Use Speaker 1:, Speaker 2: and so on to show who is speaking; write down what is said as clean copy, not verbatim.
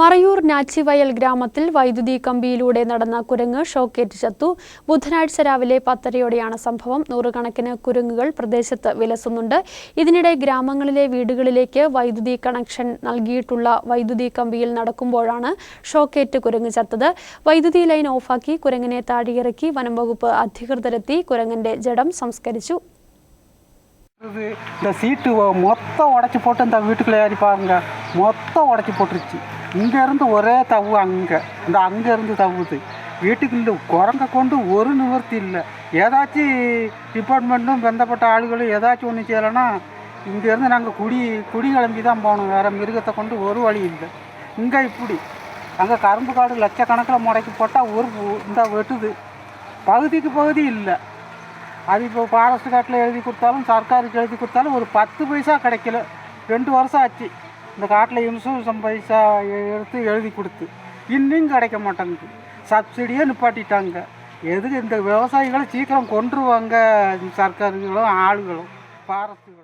Speaker 1: മറയൂർ നാച്ചിവയൽ ഗ്രാമത്തിൽ വൈദ്യുതി കമ്പിയിലൂടെ നടന്ന കുരങ്ങ് ഷോക്കേറ്റ് ചത്തു. ബുധനാഴ്ച രാവിലെ 10:30യോടെയാണ് സംഭവം. നൂറുകണക്കിന് കുരങ്ങുകൾ പ്രദേശത്ത് വിലസുന്നുണ്ട്. ഇതിനിടെ ഗ്രാമങ്ങളിലെ വീടുകളിലേക്ക് വൈദ്യുതി കണക്ഷൻ നൽകിയിട്ടുള്ള വൈദ്യുതി കമ്പിയിൽ നടക്കുമ്പോഴാണ് ഷോക്കേറ്റ് കുരങ്ങ് ചത്തത്. വൈദ്യുതി ലൈൻ ഓഫാക്കി കുരങ്ങിനെ താഴെയിറക്കി വനംവകുപ്പ് അധികൃതരെത്തി കുരങ്ങന്റെ ജഡം സംസ്കരിച്ചു.
Speaker 2: இந்த சீட்டு மொத்தம் உடச்சி போட்டு இந்த வீட்டுக்குள்ளே ஏறி பாருங்க, மொத்தம் உடச்சி போட்டுருச்சு. இங்கேருந்து ஒரே தவு அங்கேருந்து தவுது. வீட்டுக்குள்ள குரங்க கொண்டு ஒரு நிவர்த்தி இல்லை. ஏதாச்சும் டிபார்ட்மெண்ட்டும் பந்தப்பட்ட ஆளுகளும் ஏதாச்சும் ஒன்று செய்யலைன்னா இங்கேருந்து நாங்கள் குடி கிளம்பி தான் போகணும். வேறு மிருகத்தை கொண்டு ஒரு வழி இல்லை. இங்கே இப்படி அங்கே கரும்பு காடு லட்சக்கணக்கில் முடக்கி போட்டால் இந்த வெட்டுது. பகுதிக்கு பகுதி இல்லை. அது இப்போ ஃபாரஸ்ட் காட்டில் எழுதி கொடுத்தாலும் சர்க்காருக்கு எழுதி கொடுத்தாலும் ஒரு 10 பைசா கிடைக்கல. 2 வருஷம் ஆச்சு இந்த காட்டில் இன்சூரன்ஸ் பைசா எடுத்து எழுதி கொடுத்து. இன்னும் கிடைக்க மாட்டேங்குது. சப்சிடியே நிப்பாட்டிட்டாங்க. எதுக்கு இந்த விவசாயிகளை சீக்கிரம் கொண்டுருவாங்க சர்க்காருகளும் ஆளுகளும் ஃபாரஸ்ட்டுகளும்.